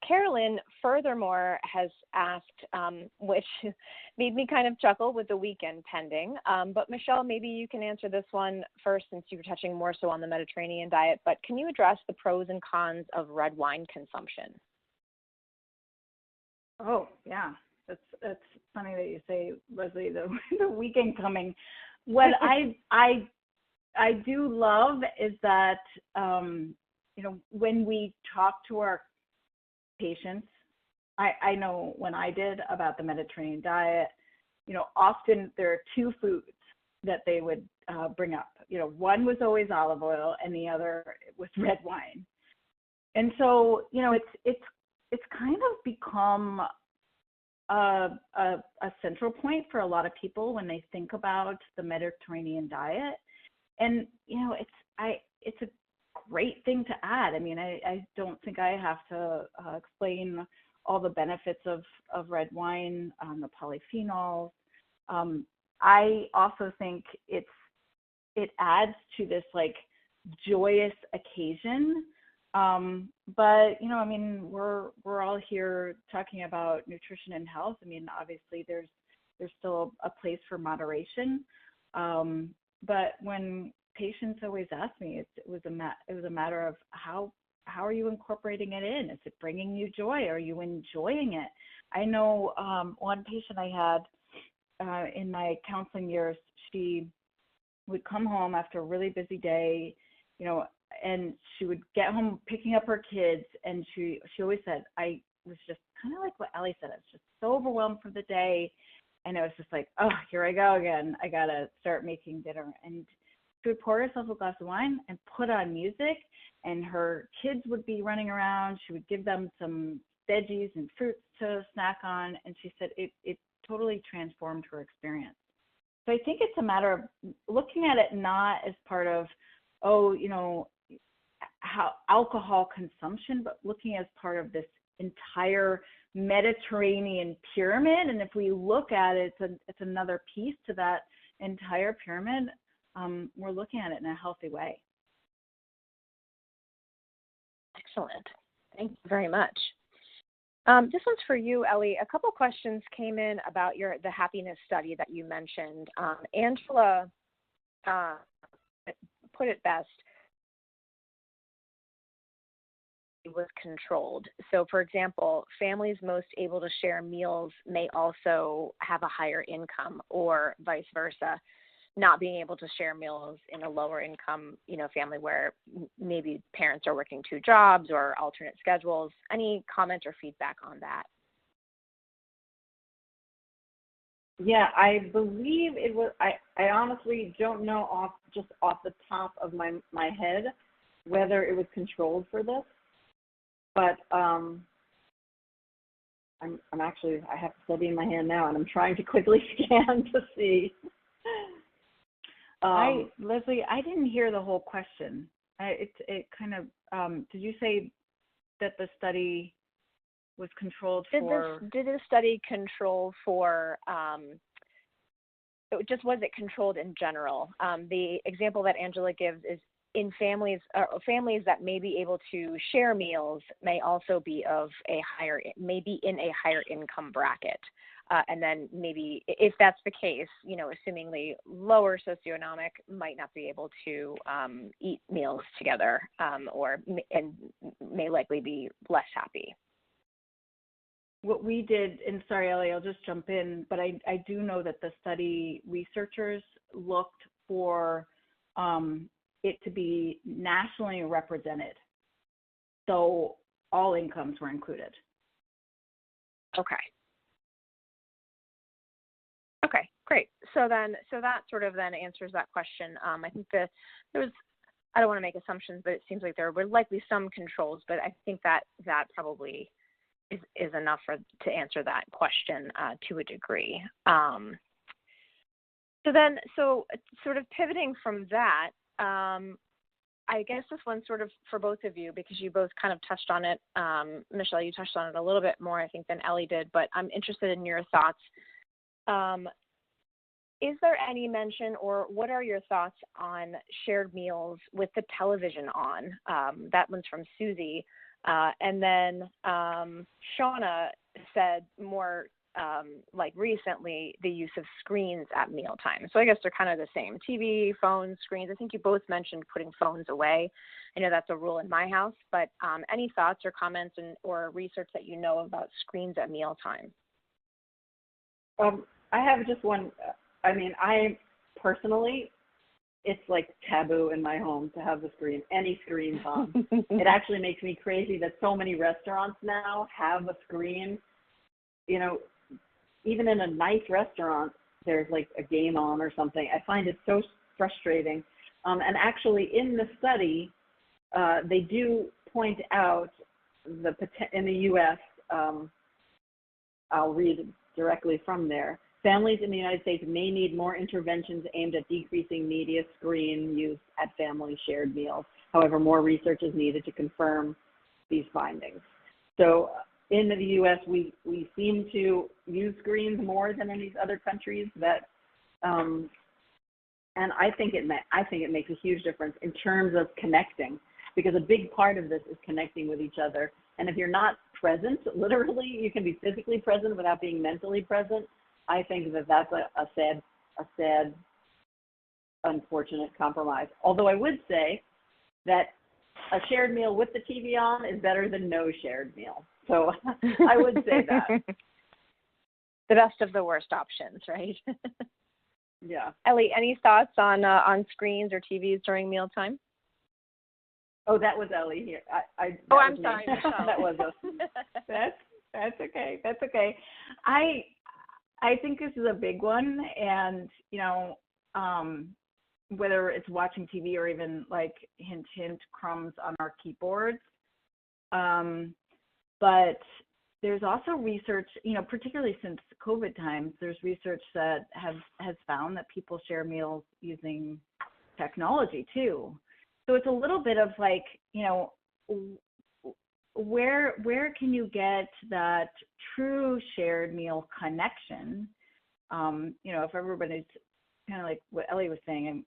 Carolyn, furthermore, has asked, which made me kind of chuckle with the weekend pending, but Michele, maybe you can answer this one first since you were touching more so on the Mediterranean diet, but can you address the pros and cons of red wine consumption? Oh, yeah. That's funny that you say, Leslie, the weekend coming. What I do love is that, when we talk to our patients, I know when I did about the Mediterranean diet, often there are 2 foods that they would bring up. One was always olive oil and the other was red wine. And so, it's kind of become a central point for a lot of people when they think about the Mediterranean diet. And, it's a great thing to add. I mean, I don't think I have to explain all the benefits of red wine, the polyphenols. I also think it adds to this like joyous occasion. But we're all here talking about nutrition and health. I mean, obviously there's still a place for moderation. But when patients always ask me, it was a matter of how are you incorporating it in? Is it bringing you joy? Are you enjoying it? I know one patient I had in my counseling years, she would come home after a really busy day, and she would get home picking up her kids, and she always said, I was just kind of like what Ellie said, I was just so overwhelmed for the day, and it was just like, oh, here I go again. I got to start making dinner. And she would pour herself a glass of wine and put on music, and her kids would be running around. She would give them some veggies and fruits to snack on, and she said it totally transformed her experience. So I think it's a matter of looking at it not as part of, how alcohol consumption, but looking as part of this entire Mediterranean pyramid. And if we look at it, it's another piece to that entire pyramid. We're looking at it in a healthy way. Excellent. Thank you very much. This one's for you, Ellie. A couple questions came in about the happiness study that you mentioned. Angela put it best. It was controlled. So, for example, families most able to share meals may also have a higher income, or vice versa. Not being able to share meals in a lower income, family where maybe parents are working 2 jobs or alternate schedules. Any comment or feedback on that? Yeah, I believe it was. I honestly don't know off the top of my head whether it was controlled for this, but I'm actually, I have the study in my hand now, and I'm trying to quickly scan to see. Leslie, I didn't hear the whole question. It kind of, did you say that the study was controlled for? Did the study control for, was it controlled in general? The example that Angela gives is in families that may be able to share meals may also be maybe in a higher income bracket. And then maybe if that's the case, assumingly lower socioeconomic might not be able to eat meals together and may likely be less happy. What we did, and sorry, Ellie, I'll just jump in, but I do know that the study researchers looked for it to be nationally represented. So all incomes were included. Okay, great. So that sort of then answers that question. I think I don't want to make assumptions, but it seems like there were likely some controls, but I think that probably is enough to answer that question to a degree. So sort of pivoting from that, I guess this one's sort of for both of you because you both kind of touched on it. Michele, you touched on it a little bit more, I think, than Ellie did, but I'm interested in your thoughts. Is there any mention, or what are your thoughts on shared meals with the television on? That one's from Susie. And then Shauna said more like recently the use of screens at mealtime. So I guess they're kind of the same. TV, phones, screens. I think you both mentioned putting phones away. I know that's a rule in my house, but any thoughts or comments or research that you know about screens at mealtime? I have just one. I personally, it's like taboo in my home to have any screens on. It actually makes me crazy that so many restaurants now have a screen. Even in a nice restaurant, there's like a game on or something. I find it so frustrating. And actually in the study, they do point out in the U.S., I'll read directly from there. Families in the United States may need more interventions aimed at decreasing media screen use at family shared meals. However, more research is needed to confirm these findings. So in the U.S., we seem to use screens more than in these other countries. And I think it makes a huge difference in terms of connecting, because a big part of this is connecting with each other. And if you're not present, literally, you can be physically present without being mentally present. I think that's a sad, unfortunate compromise. Although I would say that a shared meal with the TV on is better than no shared meal. So I would say that. The best of the worst options, right? Yeah. Ellie, any thoughts on screens or TVs during mealtime? Oh, that was Ellie here. I'm sorry, Michele. That was us. That's okay. That's okay. I think this is a big one, and whether it's watching TV or even like hint crumbs on our keyboards, but there's also research, particularly since COVID times, there's research that has found that people share meals using technology too. So it's a little bit of like, where can you get that true shared meal connection? If everybody's kind of like what Ellie was saying, and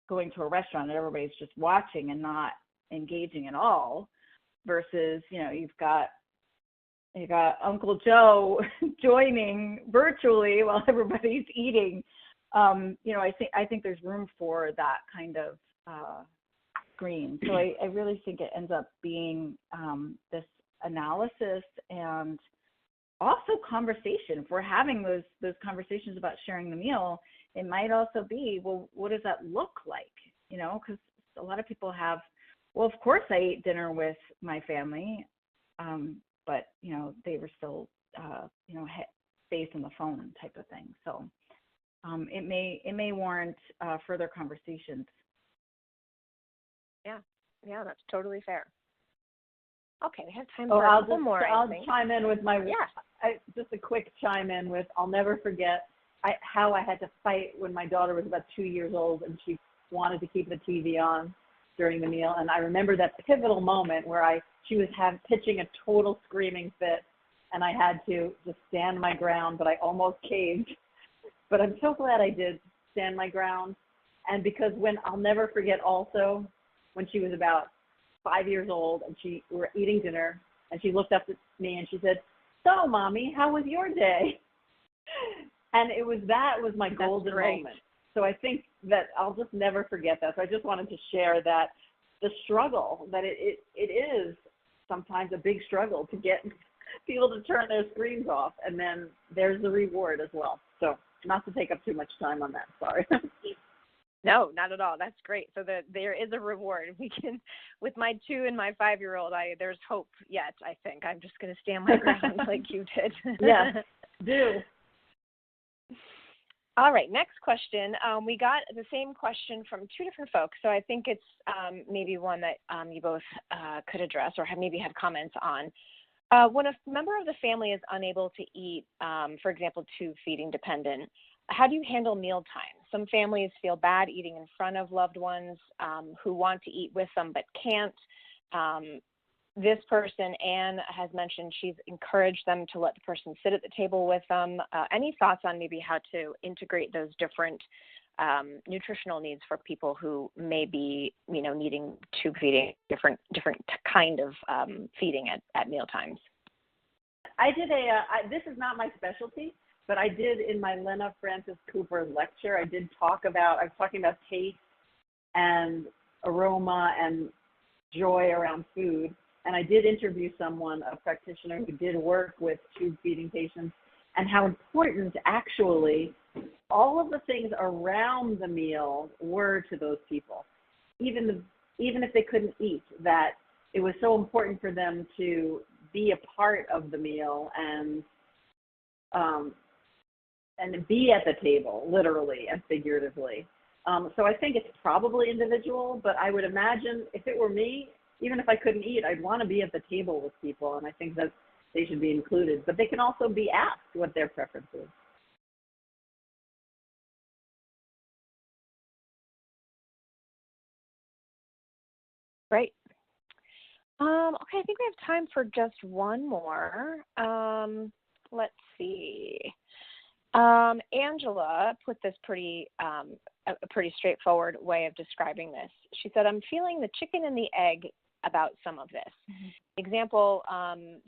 going to a restaurant and everybody's just watching and not engaging at all, versus, you've got Uncle Joe joining virtually while everybody's eating. I think there's room for that kind of screen. So I really think it ends up being this analysis and also conversation. If we're having those conversations about sharing the meal, it might also be, well, what does that look like? Because a lot of people have, well, of course I ate dinner with my family, but they were still face in the phone type of thing. So it may warrant further conversations. Yeah, that's totally fair. Okay, we have time for a couple more. I'll chime in with just a quick chime in with, I'll never forget how I had to fight when my daughter was about 2 years old and she wanted to keep the TV on during the meal. And I remember that pivotal moment where she was pitching a total screaming fit, and I had to just stand my ground, but I almost caved. But I'm so glad I did stand my ground. And because I'll never forget also when she was about 5 years old and we were eating dinner, and she looked up at me and she said, "So, Mommy, how was your day?" And that was my golden moment. So I think that I'll just never forget that. So I just wanted to share that the struggle, that it is sometimes a big struggle to get people to turn their screens off, and then there's the reward as well. So not to take up too much time on that, sorry. No, not at all. That's great. So there is a reward. We can, with my 2 and my 5-year-old, there's hope yet, I think. I'm just going to stand my ground like you did. Yeah, do. All right, next question. We got the same question from 2 different folks, so I think it's maybe one that you both could address or maybe have comments on. When a member of the family is unable to eat, for example, tube feeding dependent, how do you handle mealtime? Some families feel bad eating in front of loved ones who want to eat with them but can't. This person, Anne, has mentioned she's encouraged them to let the person sit at the table with them. Any thoughts on maybe how to integrate those different nutritional needs for people who may be, needing tube feeding, different kind of feeding at mealtimes? I did this is not my specialty, but I did in my Lena Francis Cooper lecture, I was talking about taste and aroma and joy around food. And I did interview a practitioner who did work with tube feeding patients, and how important actually all of the things around the meal were to those people. Even if they couldn't eat, that it was so important for them to be a part of the meal and be at the table, literally and figuratively. So I think it's probably individual, but I would imagine if it were me, even if I couldn't eat, I'd want to be at the table with people, and I think that they should be included. But they can also be asked what their preference is. Great. Okay, I think we have time for just one more. Let's see. Angela put this a pretty straightforward way of describing this. She said, "I'm feeling the chicken and the egg about some of this." Mm-hmm. Example,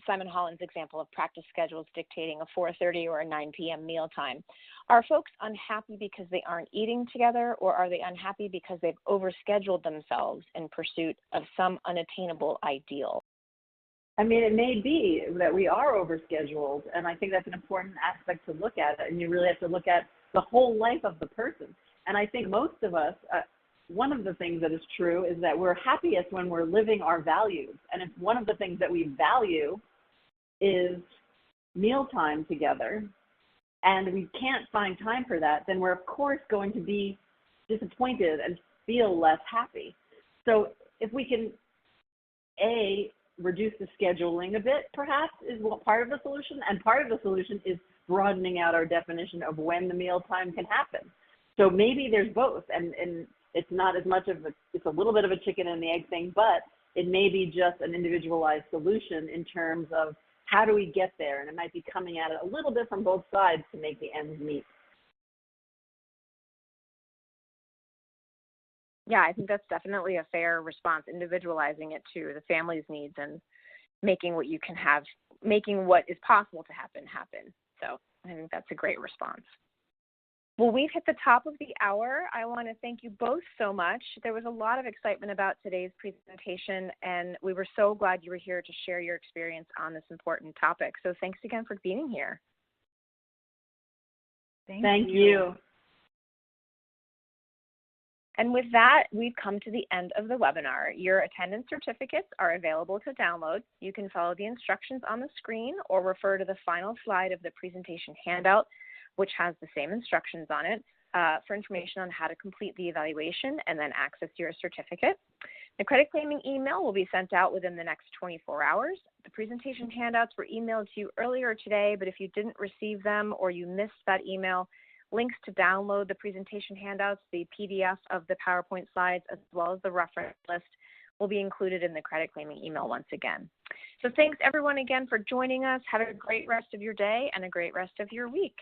Simon Holland's example of practice schedules dictating a 4:30 or a 9 p.m. mealtime. Are folks unhappy because they aren't eating together, or are they unhappy because they've overscheduled themselves in pursuit of some unattainable ideal? I mean, it may be that we are overscheduled, and I think that's an important aspect to look at, and you really have to look at the whole life of the person. And I think most of us, one of the things that is true is that we're happiest when we're living our values. And if one of the things that we value is mealtime together, and we can't find time for that, then we're of course going to be disappointed and feel less happy. So if we can, reduce the scheduling a bit, perhaps, is part of the solution. And part of the solution is broadening out our definition of when the mealtime can happen. So maybe there's both, and it's not as much of it's a little bit of a chicken and the egg thing, but it may be just an individualized solution in terms of how do we get there? And it might be coming at it a little bit from both sides to make the ends meet. Yeah, I think that's definitely a fair response, individualizing it to the family's needs and making what you can have, making what is possible to happen. So I think that's a great response. Well, we've hit the top of the hour. I want to thank you both so much. There was a lot of excitement about today's presentation, and we were so glad you were here to share your experience on this important topic. So thanks again for being here. Thank you. And with that, we've come to the end of the webinar. Your attendance certificates are available to download. You can follow the instructions on the screen or refer to the final slide of the presentation handout, which has the same instructions on it, for information on how to complete the evaluation and then access your certificate. The credit claiming email will be sent out within the next 24 hours. The presentation handouts were emailed to you earlier today, but if you didn't receive them or you missed that email, links to download the presentation handouts, the PDF of the PowerPoint slides, as well as the reference list will be included in the credit claiming email once again. So thanks everyone again for joining us. Have a great rest of your day and a great rest of your week.